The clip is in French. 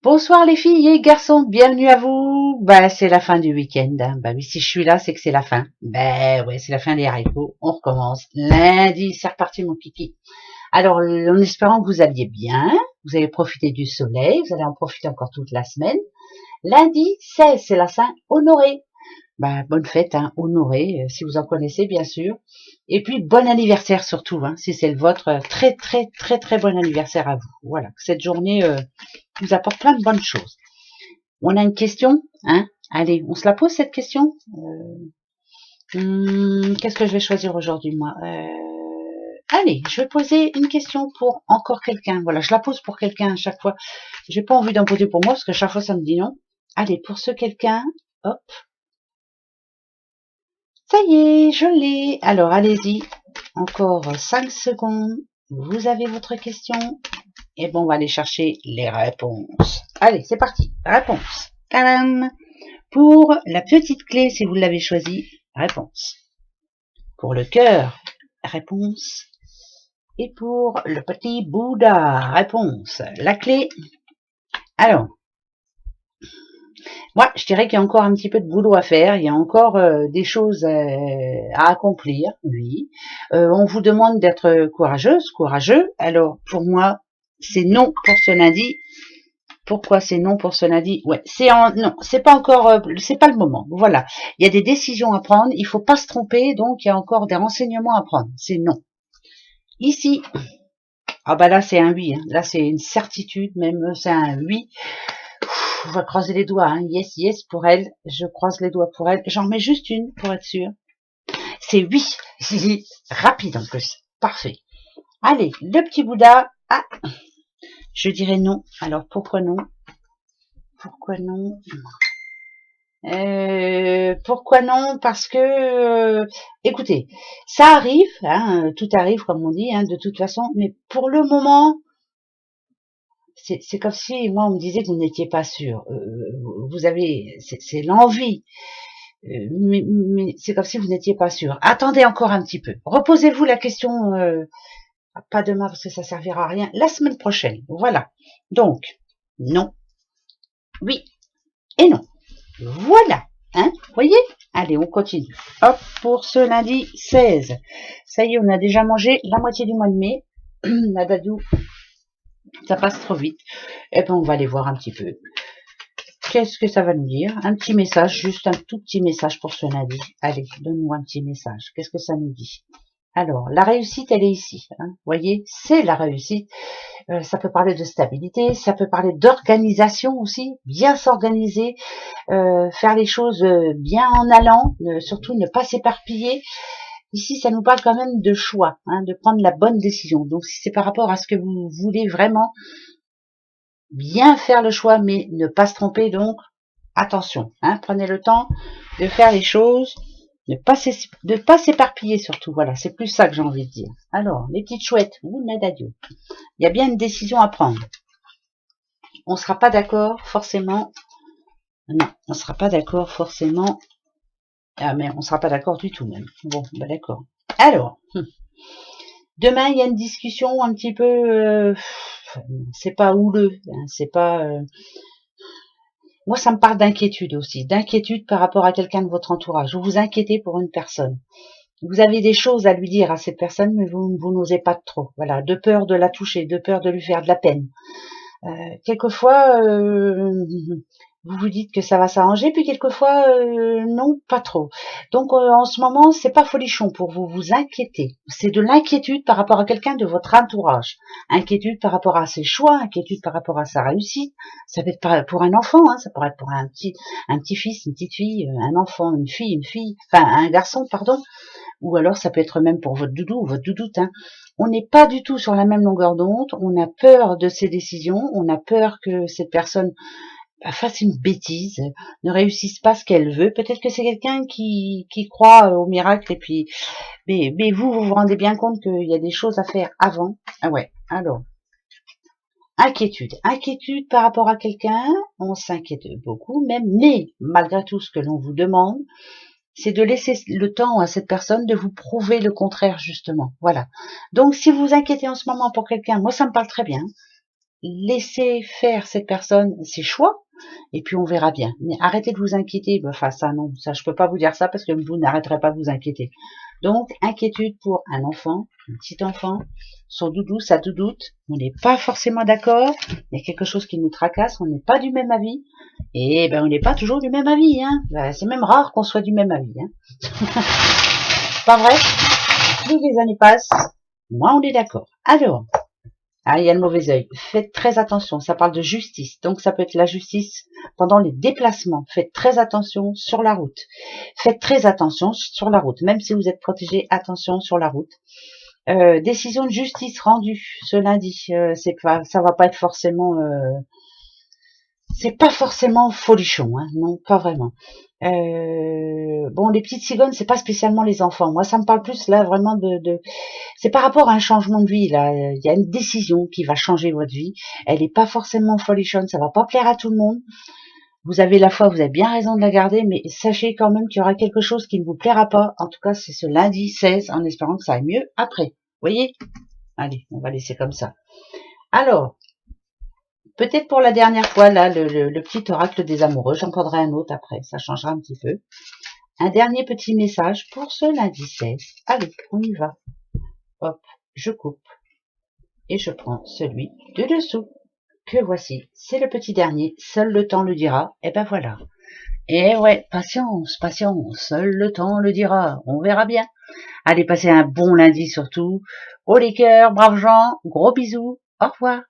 Bonsoir les filles et garçons, bienvenue à vous. Bah c'est la fin du week-end. Hein. Bah oui, si je suis là, c'est que c'est la fin. Bah ouais, c'est la fin des haricots. On recommence. Lundi, c'est reparti mon kiki. Alors, en espérant que vous alliez bien, vous allez profiter du soleil, vous allez en profiter encore toute la semaine. Lundi 16, c'est la Saint-Honoré. Bah, bonne fête, hein, Honoré, si vous en connaissez bien sûr. Et puis bon anniversaire surtout, hein, si c'est le vôtre, très très très très bon anniversaire à vous. Voilà, que cette journée vous apporte plein de bonnes choses. On a une question, hein? Allez, on se la pose cette question. Qu'est-ce que je vais choisir aujourd'hui moi Allez, je vais poser une question pour encore quelqu'un. Voilà, je la pose pour quelqu'un à chaque fois. J'ai pas envie d'en poser pour moi parce que chaque fois ça me dit non. Allez, pour ce quelqu'un, hop. Ça y est, je l'ai. Alors, allez-y. Encore 5 secondes. Vous avez votre question. Et bon, on va aller chercher les réponses. Allez, c'est parti. Réponse. Tadam. Pour la petite clé, si vous l'avez choisie, réponse. Pour le cœur, réponse. Et pour le petit Bouddha, réponse. La clé. Alors, moi, je dirais qu'il y a encore un petit peu de boulot à faire. Il y a encore des choses à accomplir, oui. On vous demande d'être courageuse, courageux. Alors, pour moi, c'est non pour ce lundi. Pourquoi c'est non pour ce lundi? Ouais, non, c'est pas encore, c'est pas le moment. Voilà, il y a des décisions à prendre. Il faut pas se tromper, donc il y a encore des renseignements à prendre. C'est non. Ici, ah bah là c'est un oui. Hein. Là c'est une certitude, même c'est un oui. On va croiser les doigts. Hein. Yes, yes pour elle. Je croise les doigts pour elle. J'en mets juste une pour être sûre. C'est oui. Rapide en plus. Parfait. Allez, le petit Bouddha. Ah, je dirais non. Alors pourquoi non? Pourquoi non? Pourquoi non? Parce que, écoutez, ça arrive, hein, tout arrive comme on dit, hein, de toute façon, mais pour le moment, c'est comme si moi on me disait que vous n'étiez pas sûr. Vous avez, c'est l'envie, mais c'est comme si vous n'étiez pas sûr. Attendez encore un petit peu. Reposez-vous la question, pas demain parce que ça servira à rien. La semaine prochaine, voilà. Donc, non, oui et non. Voilà, hein, voyez? Allez, on continue. Hop, pour ce lundi 16. Ça y est, on a déjà mangé la moitié du mois de mai. La dadou, ça passe trop vite. Eh ben, on va aller voir un petit peu. Qu'est-ce que ça va nous dire? Un petit message, juste un tout petit message pour ce lundi. Allez, donne-nous un petit message. Qu'est-ce que ça nous dit? Alors, la réussite, elle est ici. Hein, voyez, c'est la réussite. Ça peut parler de stabilité, ça peut parler d'organisation aussi, bien s'organiser, faire les choses bien en allant, surtout ne pas s'éparpiller. Ici, ça nous parle quand même de choix, hein, de prendre la bonne décision. Donc, si c'est par rapport à ce que vous voulez vraiment, bien faire le choix, mais ne pas se tromper, donc attention, hein, prenez le temps de faire les choses, ne pas s'éparpiller surtout. Voilà, c'est plus ça que j'ai envie de dire. Alors, les petites chouettes, Nadadio, il y a bien une décision à prendre. On ne sera pas d'accord forcément. Non, on ne sera pas d'accord forcément. Ah, mais on ne sera pas d'accord du tout même. Bon, bah d'accord. Alors, demain il y a une discussion un petit peu, c'est pas houleux, hein, c'est pas. Moi, ça me parle d'inquiétude aussi, d'inquiétude par rapport à quelqu'un de votre entourage. Vous vous inquiétez pour une personne. Vous avez des choses à lui dire à cette personne, mais vous n'osez pas trop. Voilà, de peur de la toucher, de peur de lui faire de la peine. Quelquefois, vous vous dites que ça va s'arranger, puis quelquefois, non, pas trop. Donc, en ce moment, c'est pas folichon pour vous, vous inquiétez. C'est de l'inquiétude par rapport à quelqu'un de votre entourage. Inquiétude par rapport à ses choix, inquiétude par rapport à sa réussite. Ça peut être pour un enfant, hein, ça pourrait être pour un petit-fils, une petite fille, un enfant, une fille, enfin, un garçon, pardon. Ou alors ça peut être même pour votre doudou ou votre doudoute. Hein. On n'est pas du tout sur la même longueur d'onde, on a peur de ses décisions, on a peur que cette personne fasse une bêtise, ne réussisse pas ce qu'elle veut. Peut-être que c'est quelqu'un qui croit au miracle et puis, mais vous vous rendez bien compte qu'il y a des choses à faire avant. Ah ouais, alors, inquiétude par rapport à quelqu'un, on s'inquiète beaucoup même, mais malgré tout ce que l'on vous demande, c'est de laisser le temps à cette personne de vous prouver le contraire, justement. Voilà. Donc, si vous vous inquiétez en ce moment pour quelqu'un, moi, ça me parle très bien. laissez faire cette personne ses choix, et puis on verra bien. Mais arrêtez de vous inquiéter. Enfin, ça non, ça je peux pas vous dire ça parce que vous n'arrêterez pas de vous inquiéter. Donc, inquiétude pour un enfant, un petit enfant, son doudou, sa doudoute, on n'est pas forcément d'accord, il y a quelque chose qui nous tracasse, on n'est pas du même avis, et ben on n'est pas toujours du même avis, hein. Ben, c'est même rare qu'on soit du même avis, hein. Pas vrai? Plus les années passent, moins on est d'accord. Alors, il y a le mauvais œil. Faites très attention. Ça parle de justice. Donc, ça peut être la justice pendant les déplacements. Faites très attention sur la route. Faites très attention sur la route. Même si vous êtes protégé, attention sur la route. Décision de justice rendue ce lundi. C'est pas, ça va pas être forcément, c'est pas forcément folichon, hein. Non, pas vraiment. Bon, les petites cigognes, c'est pas spécialement les enfants. Moi, ça me parle plus là vraiment c'est par rapport à un changement de vie. Là, il y a une décision qui va changer votre vie. Elle n'est pas forcément folichonne, ça va pas plaire à tout le monde. Vous avez la foi, vous avez bien raison de la garder, mais sachez quand même qu'il y aura quelque chose qui ne vous plaira pas. En tout cas, c'est ce lundi 16, en espérant que ça aille mieux après. Vous voyez? Allez, on va laisser comme ça. Alors, peut-être pour la dernière fois, là, le petit oracle des amoureux, j'en prendrai un autre après, ça changera un petit peu. Un dernier petit message pour ce lundi 16. Allez, on y va. Hop, je coupe. Et je prends celui de dessous, que voici. C'est le petit dernier, seul le temps le dira. Et ben voilà. Et ouais, patience, patience, seul le temps le dira. On verra bien. Allez, passez un bon lundi surtout. Haut les cœurs, braves gens, gros bisous. Au revoir.